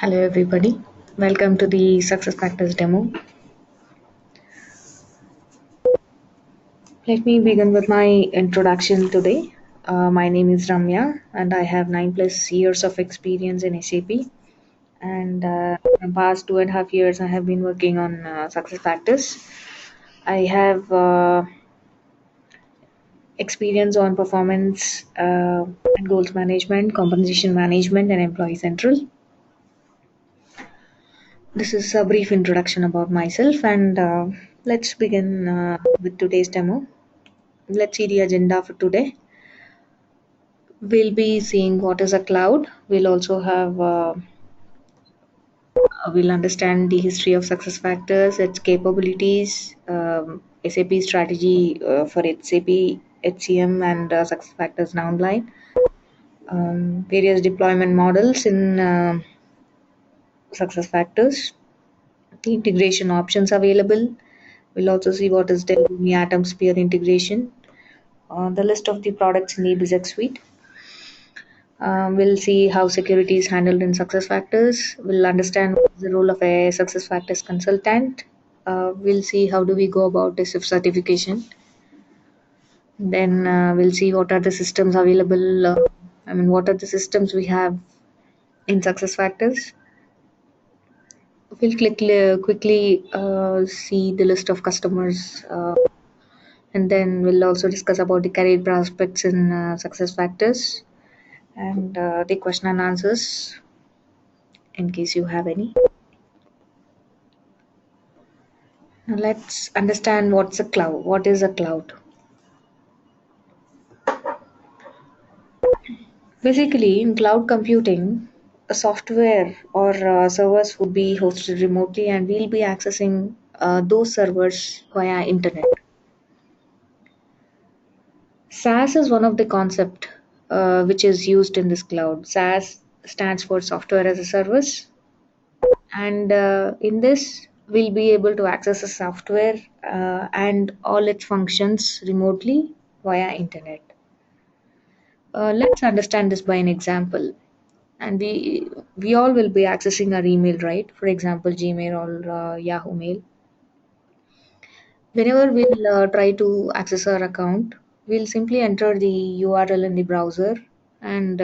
Hello everybody, welcome to the Successfactors demo. Let me begin with my introduction today. My name is Ramya and I have 9 plus years of experience in SAP, and in the past 2.5 years I have been working on SuccessFactors. I have experience on performance and goals management, compensation management and employee central. This is a brief introduction about myself, and let's begin with today's demo. Let's see the agenda for today. We'll be seeing what is a cloud. We'll also have we'll understand the history of success factors, its capabilities, SAP strategy for SAP HCM and success factors downline, various deployment models in success factors, the integration options available. We'll also see what is the Atom Sphere integration, the list of the products in the BZX suite. We'll see how security is handled in success factors. We'll understand what is the role of a success factors consultant. We'll see how do we go about this if certification. Then we'll see what are the systems available. What are the systems we have in success factors. We'll quickly see the list of customers, and then we'll also discuss about the career prospects in success factors, and the question and answers in case you have any. Now let's understand what's a cloud. What is a cloud? Basically, in cloud computing, a software or servers would be hosted remotely, and we'll be accessing those servers via internet. SaaS is one of the concept which is used in this cloud. SaaS stands for software as a service, and in this we'll be able to access the software and all its functions remotely via internet. Let's understand this by an example. And we all will be accessing our email, right? For example, Gmail or Yahoo Mail. Whenever we'll try to access our account, we'll simply enter the URL in the browser, and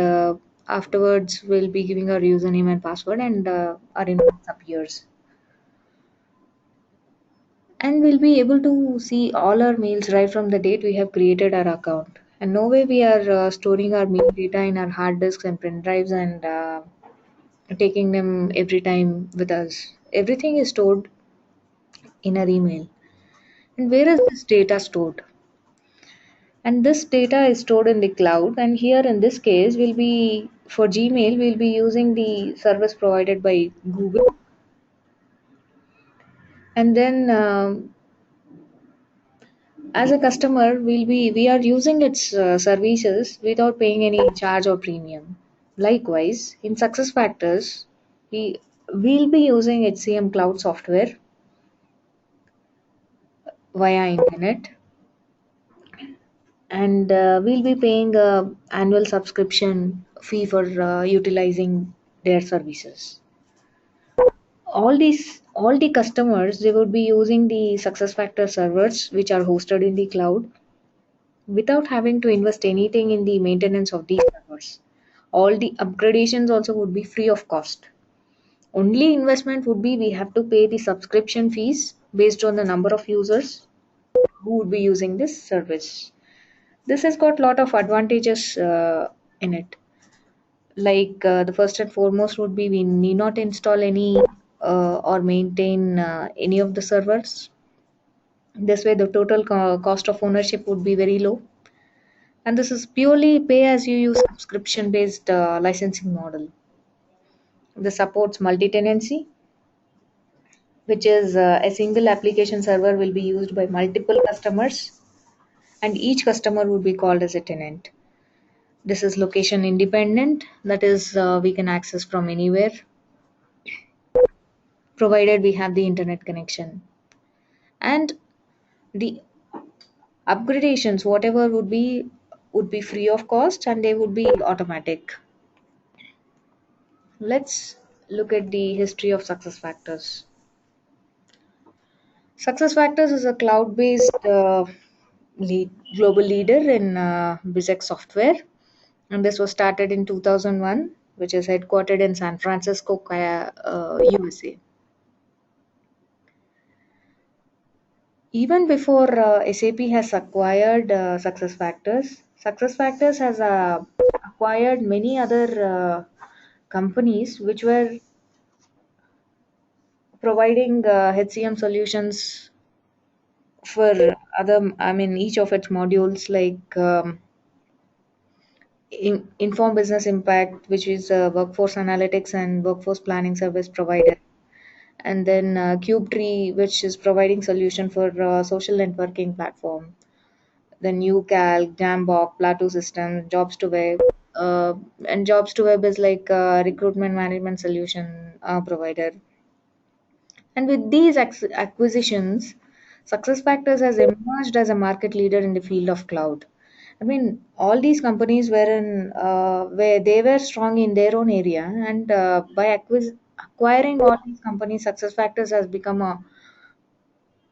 afterwards we'll be giving our username and password, and our inbox appears. And we'll be able to see all our mails right from the date we have created our account. And no way we are storing our mail data in our hard disks and pen drives and taking them every time with us. Everything is stored in our email. And where is this data stored? And this data is stored in the cloud. And here in this case, we'll be for Gmail, we'll be using the service provided by Google. And then as a customer, we are using its services without paying any charge or premium. Likewise, in success factors, we will be using HCM cloud software via internet, and we'll be paying a annual subscription fee for utilizing their services. All the customers, they would be using the success factor servers which are hosted in the cloud without having to invest anything in the maintenance of these servers. All the upgradations also would be free of cost. Only investment would be we have to pay the subscription fees based on the number of users who would be using this service. This has got a lot of advantages in it. Like the first and foremost would be we need not install any or maintain any of the servers. This way, the total cost of ownership would be very low. And this is purely pay as you use subscription based licensing model. This supports multi tenancy, which is a single application server will be used by multiple customers, and each customer would be called as a tenant. This is location independent, that is, we can access from anywhere provided we have the internet connection. And the upgradations, whatever would be free of cost and they would be automatic. Let's look at the history of SuccessFactors. SuccessFactors is a cloud-based global leader in BizX software, and this was started in 2001, which is headquartered in San Francisco, USA. Even before SAP has acquired SuccessFactors has acquired many other companies which were providing HCM solutions for each of its modules like Inform Business Impact, which is a workforce analytics and workforce planning service provider, and then CubeTree, which is providing solution for social networking platform. The new Calc, Jambox, Plateau System, Jobs to Web, and Jobs to Web is like a recruitment management solution provider. And with these acquisitions, SuccessFactors has emerged as a market leader in the field of cloud. I mean, all these companies were in where they were strong in their own area, and by acquiring all these companies, SuccessFactors has become a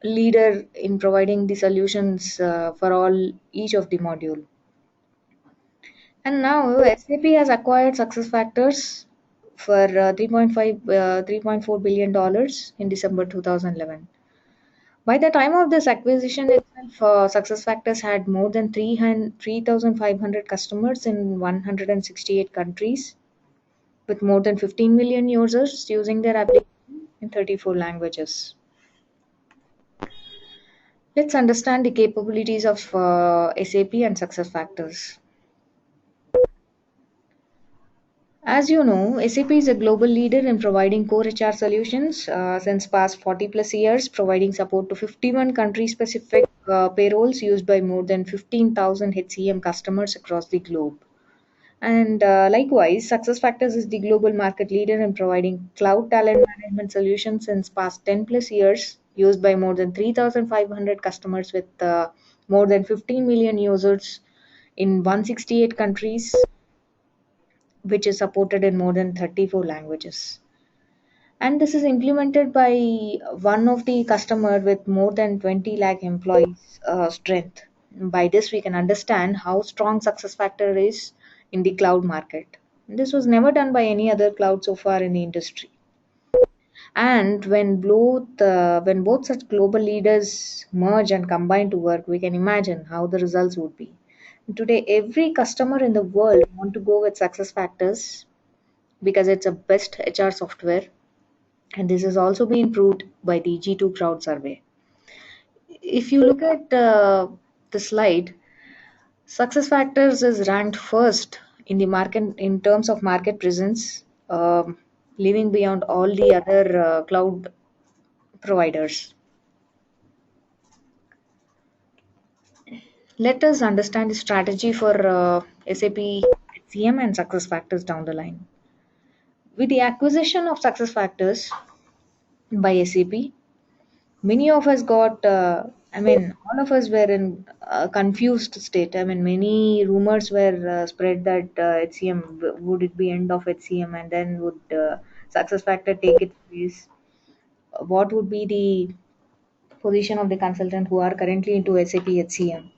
leader in providing the solutions for all each of the module. And now SAP has acquired SuccessFactors for 3.4 billion dollars in December 2011. By the time of this acquisition itself, SuccessFactors had more than 3,500 customers in 168 countries, with more than 15 million users using their application in 34 languages. Let's understand the capabilities of SAP and SuccessFactors. As you know, SAP is a global leader in providing core HR solutions since past 40 plus years, providing support to 51 country-specific payrolls used by more than 15,000 HCM customers across the globe. And likewise, SuccessFactors is the global market leader in providing cloud talent management solutions since past 10 plus years, used by more than 3,500 customers with more than 15 million users in 168 countries, which is supported in more than 34 languages. And this is implemented by one of the customer with more than 20 lakh employees strength. By this, we can understand how strong SuccessFactor is in the cloud market. This was never done by any other cloud so far in the industry. And when both such global leaders merge and combine to work, we can imagine how the results would be. Today, every customer in the world want to go with SuccessFactors because it's a best HR software, and this has also been proved by the G2 crowd survey. If you look at the slide, SuccessFactors is ranked first in the market in terms of market presence, leaving beyond all the other cloud providers. Let us understand the strategy for SAP HCM and SuccessFactors down the line. With the acquisition of SuccessFactors by SAP, many of us got, all of us were in a confused state. I mean, many rumors were spread that HCM, would it be end of HCM and then would SuccessFactor take its place? What would be the position of the consultant who are currently into SAP HCM?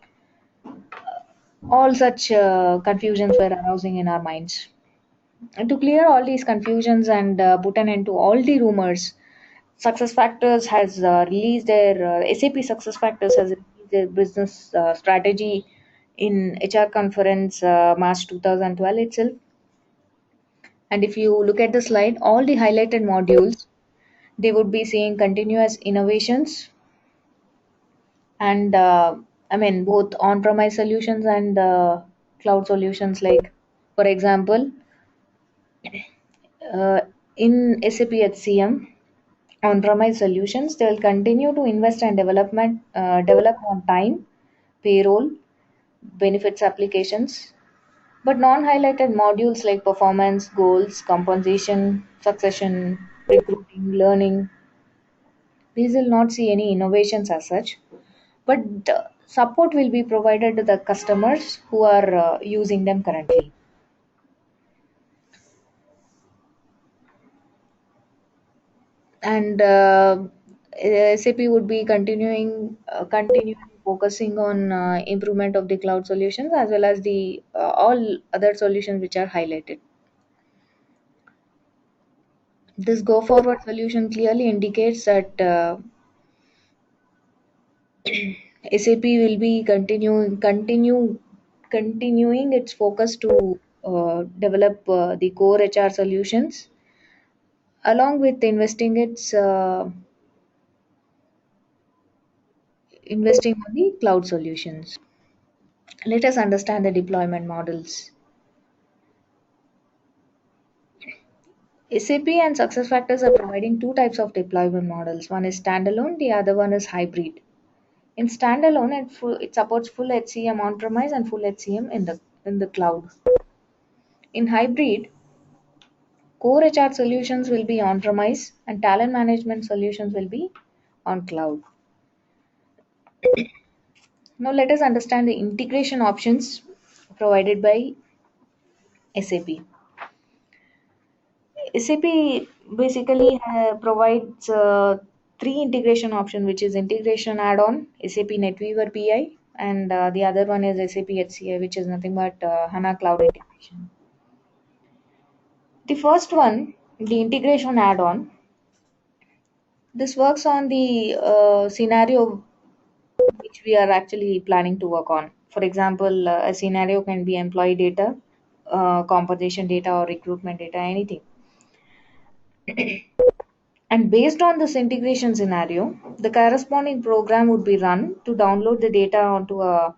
All such confusions were arousing in our minds. And to clear all these confusions and put an end to all the rumors, SuccessFactors has released their SAP SuccessFactors has released their business strategy in HR conference March 2012 itself. And if you look at the slide, all the highlighted modules, they would be seeing continuous innovations and both on-premise solutions and cloud solutions. Like, for example, uh, in SAP HCM, on-premise solutions, they will continue to invest and develop on time, payroll, benefits applications, but non-highlighted modules like performance, goals, compensation, succession, recruiting, learning, these will not see any innovations as such, but support will be provided to the customers who are using them currently. and SAP would be continuing focusing on improvement of the cloud solutions as well as the all other solutions which are highlighted. This go forward solution clearly indicates that SAP will be continuing its focus to develop the core HR solutions along with investing on the cloud solutions. Let us understand the deployment models. SAP and SuccessFactors are providing two types of deployment models. One is standalone, the other one is hybrid. In standalone, it supports full HCM on-premise and full HCM in the cloud. In hybrid, core HR solutions will be on-premise and talent management solutions will be on cloud. Now let us understand the integration options provided by SAP. SAP basically provides three integration options, which is integration add-on, SAP NetWeaver PI, and the other one is SAP HCI, which is nothing but HANA Cloud Integration. The first one, the integration add-on, this works on the scenario which we are actually planning to work on. For example, a scenario can be employee data, compensation data, or recruitment data, anything. And based on this integration scenario, the corresponding program would be run to download the data onto a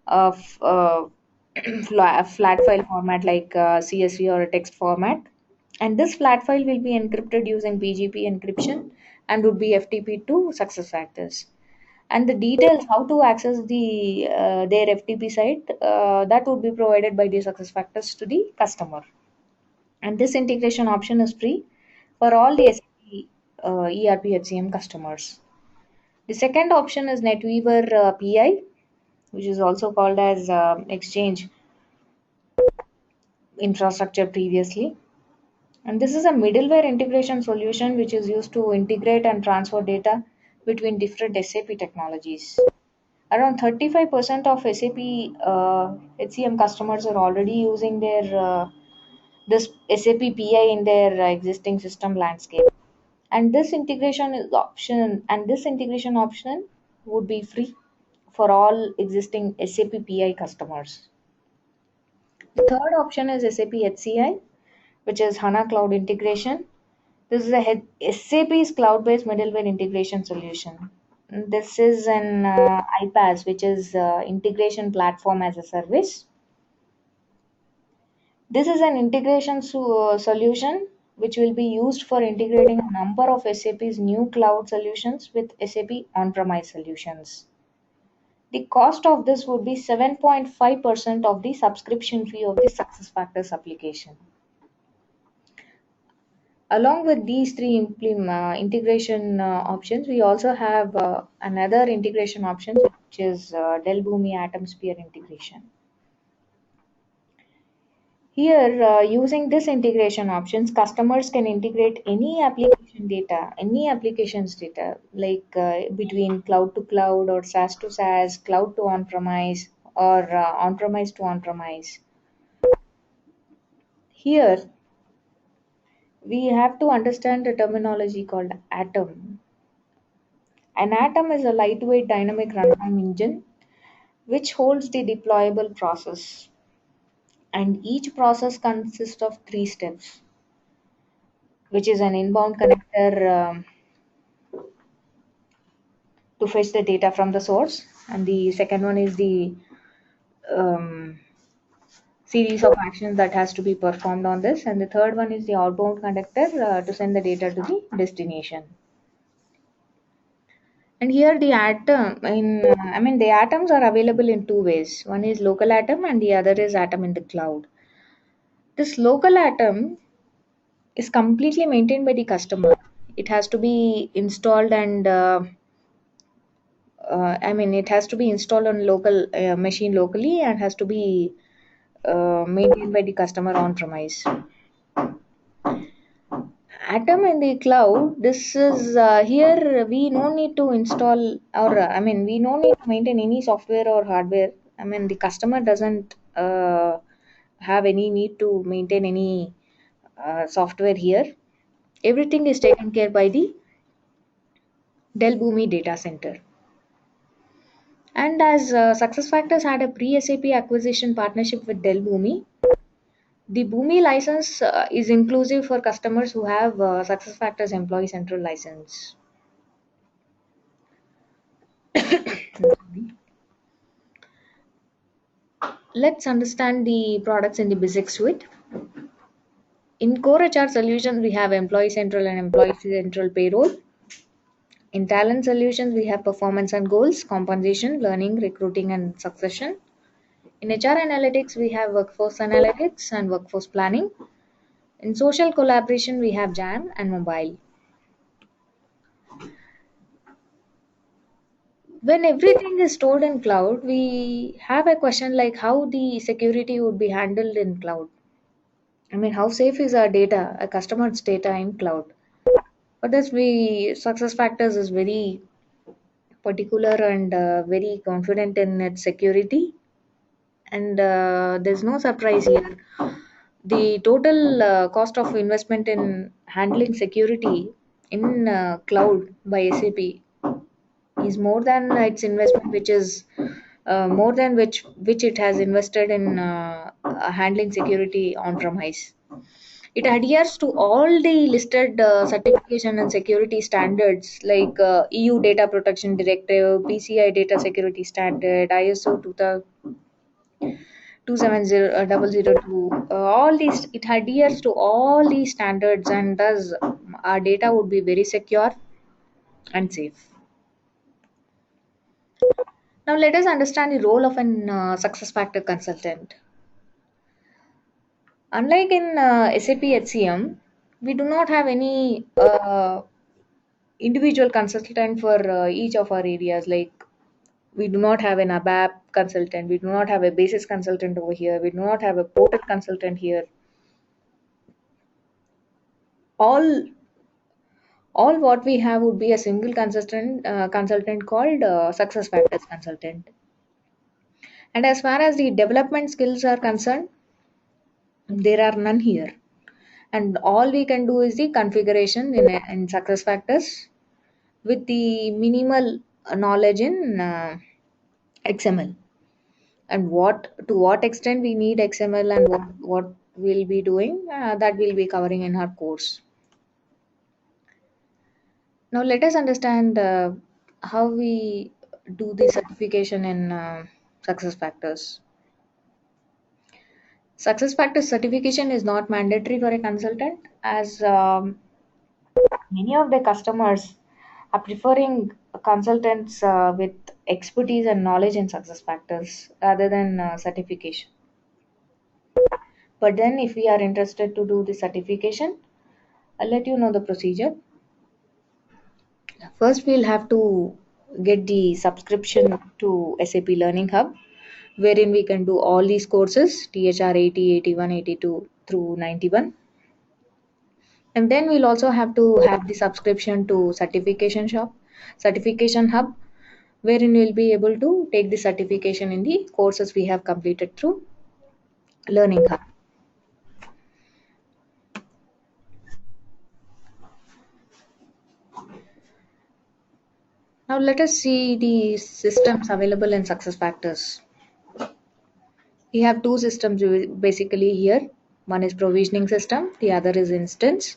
a flat file format like CSV or a text format. And this flat file will be encrypted using PGP encryption and would be FTP to SuccessFactors. And the details how to access their FTP site that would be provided by the SuccessFactors to the customer. And this integration option is free for all the SAP ERP HCM customers. The second option is NetWeaver PI, which is also called as Exchange Infrastructure previously. And this is a middleware integration solution which is used to integrate and transfer data between different SAP technologies. Around 35% of SAP HCM customers are already using this SAP PI in their existing system landscape. And this integration option would be free for all existing SAP PI customers. The third option is SAP HCI, which is HANA Cloud Integration. This is SAP's cloud-based middleware integration solution. This is an iPaaS, which is integration platform as a service. This is an integration solution which will be used for integrating a number of SAP's new cloud solutions with SAP on-premise solutions. The cost of this would be 7.5% of the subscription fee of the SuccessFactors application. Along with these three integration options, we also have another integration option, which is Dell Boomi AtomSphere integration. Here, using this integration options, customers can integrate any applications data, like between cloud to cloud or SaaS to SaaS, cloud to on-premise, or on-premise to on-premise. Here, we have to understand the terminology called Atom. An Atom is a lightweight dynamic runtime engine which holds the deployable process, and each process consists of three steps, which is an inbound connector to fetch the data from the source, and the second one is the um, series of actions that has to be performed on this, and the third one is the outbound connector to send the data to the destination. And here the the atoms are available in two ways. One is local atom and the other is atom in the cloud. This local atom is completely maintained by the customer. It has to be installed and it has to be installed on local machine locally and has to be maintained by the customer on premise. Atom in the cloud, this is here we no need to install, or we no need to maintain any software or hardware. The customer doesn't have any need to maintain any software here. Everything is taken care by the Dell Boomi data center. And as SuccessFactors had a pre-SAP acquisition partnership with Dell Boomi, the Boomi license is inclusive for customers who have SuccessFactors Employee Central license. Let's understand the products in the basic suite. In core HR solutions, we have Employee Central and Employee Central Payroll. In talent solutions, we have performance and goals, compensation, learning, recruiting, and succession. In HR analytics, we have workforce analytics and workforce planning. In social collaboration, we have Jam and mobile. When everything is stored in cloud, we have a question like how the security would be handled in cloud. How safe is our data, a customer's data in cloud? For this, we success factors is very particular and very confident in its security, and there's no surprise here. The total cost of investment in handling security in cloud by SAP is more than its investment, which is more than which it has invested in handling security on premise. It adheres to all the listed certification and security standards like EU Data Protection Directive, PCI Data Security Standard, ISO 27002. All these, it adheres to all these standards, and thus our data would be very secure and safe. Now let us understand the role of an success factor consultant. Unlike in SAP HCM, we do not have any individual consultant for each of our areas. Like we do not have an ABAP consultant, we do not have a basis consultant over here, we do not have a portal consultant here. All all what we have would be a single consultant called success factors consultant. And as far as the development skills are concerned, there are none here. And all we can do is the configuration in success factors with the minimal knowledge in XML. And what extent we need XML and what we'll be doing, that we'll be covering in our course. Now let us understand how we do the certification in success factors. Success factors certification is not mandatory for a consultant, as many of the customers are preferring consultants with expertise and knowledge in success factors rather than certification. But then, if we are interested to do the certification, I'll let you know the procedure. First, we'll have to get the subscription to SAP Learning Hub, wherein we can do all these courses THR 80, 81, 82 through 91. And then we'll also have to have the subscription to certification hub, wherein we'll be able to take the certification in the courses we have completed through Learning Hub. Now let us see the systems available in success factors. We have two systems basically here. One is provisioning system, the other is instance.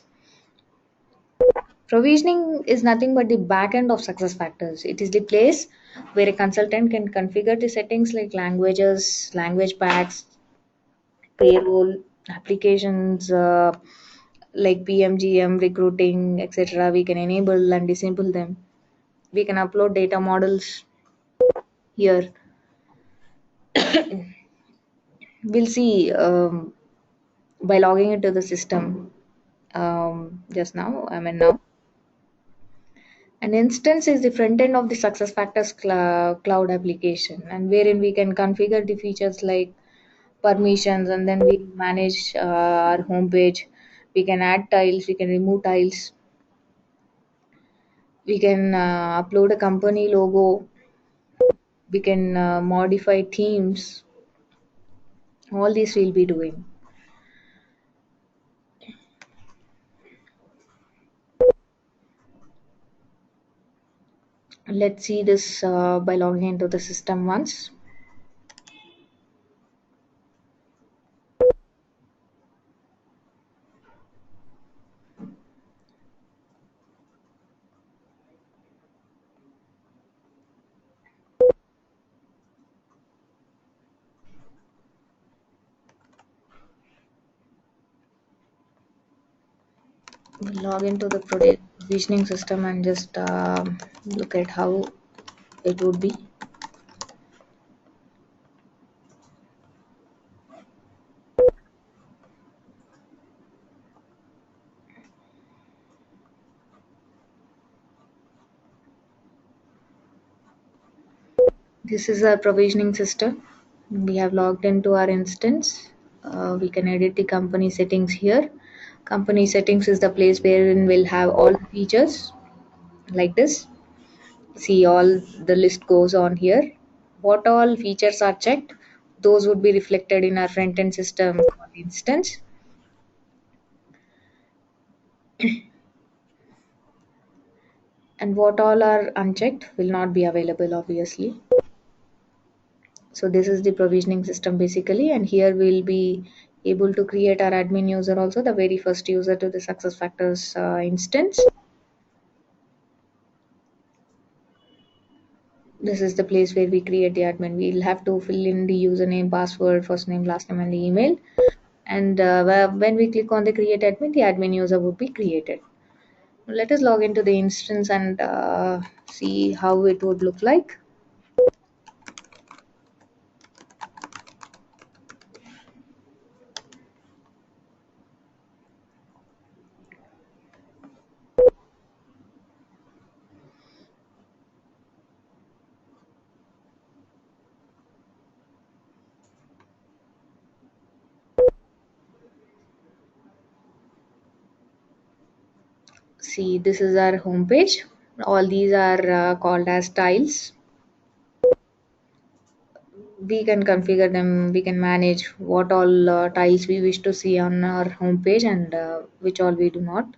Provisioning is nothing but the backend of success factors. It is the place where a consultant can configure the settings like languages, language packs, payroll, applications like PMGM, recruiting, etc. We can enable and disable them. We can upload data models here. We'll see by logging into the system just now. Now. An instance is the front end of the SuccessFactors cloud application, and wherein we can configure the features like permissions, and then we manage our homepage. We can add tiles, we can remove tiles, we can upload a company logo, we can modify themes. All these we'll be doing. Let's see this by logging into the system once. We'll log into the provisioning system and just look at how it would be. This is our provisioning system. We have logged into our instance. We can edit the company settings here. Company settings is the place wherein we'll have all the features like this. See, all the list goes on here. What all features are checked, those would be reflected in our front end system instance. And what all are unchecked will not be available, obviously. So this is the provisioning system basically, and here we'll be able to create our admin user also, the very first user to the SuccessFactors instance. This is the place where we create the admin. We'll have to fill in the username, password, first name, last name, and the email. And when we click on the create admin, the admin user would be created. Let us log into the instance and see how it would look like. See, this is our home page. All these are called as tiles. We can configure them, we can manage what all tiles we wish to see on our home page and which all we do not.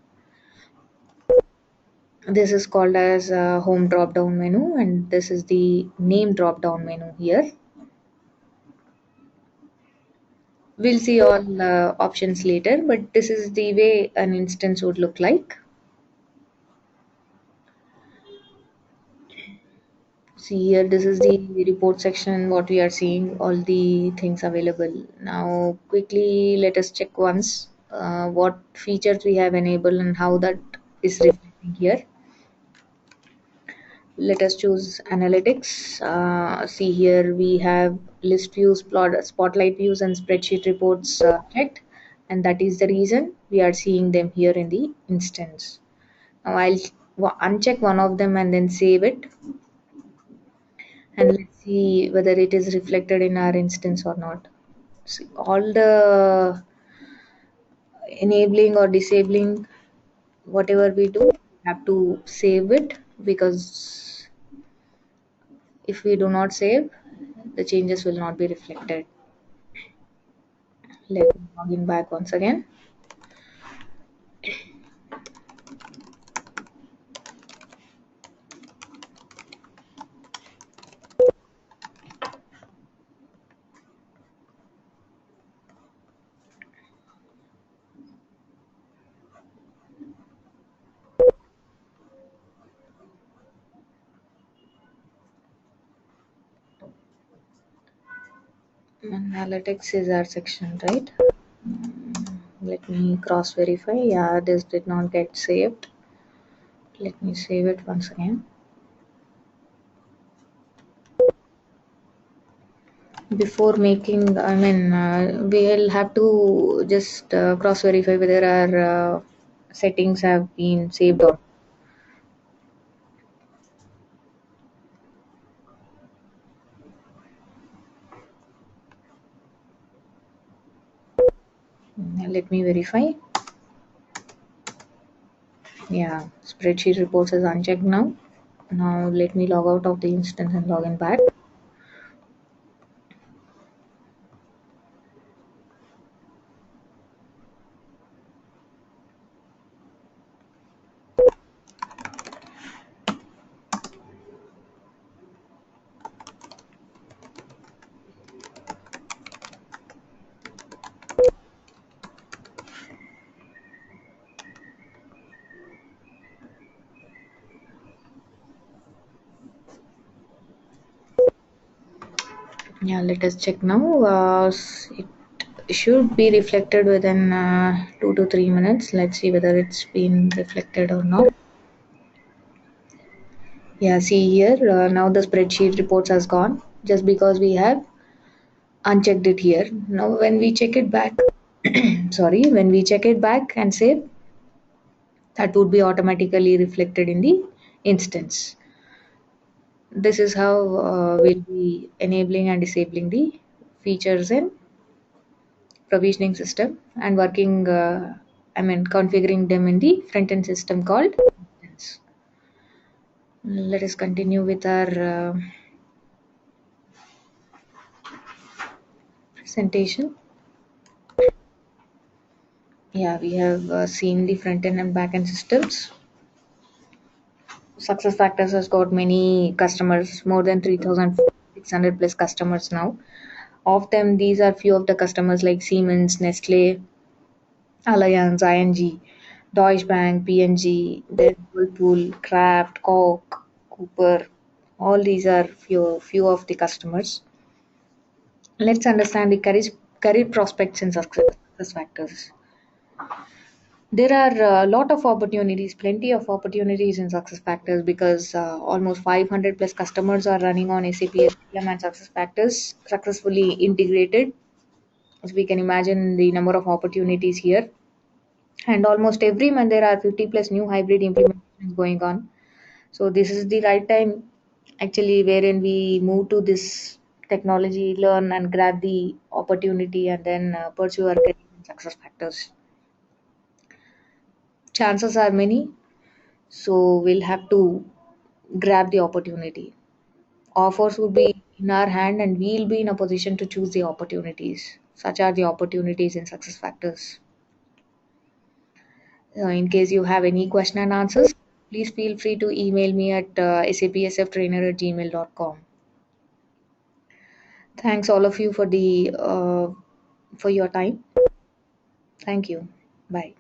This is called as home drop down menu, and this is the name drop down menu here. We'll see all options later, but this is the way an instance would look like. See here, this is the report section, what we are seeing, all the things available. Now, quickly let us check once what features we have enabled and how that is reflecting here. Let us choose analytics. See here, we have list views, spotlight views, and spreadsheet reports checked, and that is the reason we are seeing them here in the instance. Now, I'll uncheck one of them and then save it, and let's see whether it is reflected in our instance or not. See, all the enabling or disabling, whatever we do, we have to save it, because if we do not save, the changes will not be reflected. Let me log in back once again. Analytics is our section, right? Let me cross verify. Yeah, this did not get saved. Let me save it once again. Before making, we'll have to just cross verify whether our settings have been saved or. Let me verify. Yeah, spreadsheet reports is unchecked now. Now let me log out of the instance and log in back. Yeah, let us check now. It should be reflected within 2 to 3 minutes. Let's see whether it's been reflected or not. Yeah, see here, now the spreadsheet reports has gone just because we have unchecked it here. Now when we check it back, sorry, when we check it back and save, that would be automatically reflected in the instance. This is how we'll be enabling and disabling the features in provisioning system and working, configuring them in the front end system called instance. Let us continue with our presentation. Yeah, we have seen the front end and back end systems. SuccessFactors has got many customers, more than 3,600 plus customers now. Of them, these are few of the customers like Siemens, Nestle, Allianz, ING, Deutsche Bank, PNG, then Whirlpool, Kraft, Koch, Cooper. All these are few of the customers. Let's understand the career prospects and success factors. There are a lot of opportunities, plenty of opportunities in success factors because almost 500 plus customers are running on SAP SPM and success factors successfully integrated. As we can imagine the number of opportunities here. And almost every month there are 50 plus new hybrid implementations going on. So this is the right time actually wherein we move to this technology, learn and grab the opportunity and then pursue our career in success factors. Chances are many, so we'll have to grab the opportunity. Offers would be in our hand and we'll be in a position to choose the opportunities. Such are the opportunities in success factors. In case you have any question and answers, please feel free to email me at sapsftrainer@gmail.com. Thanks all of you for the for your time. Thank you. Bye.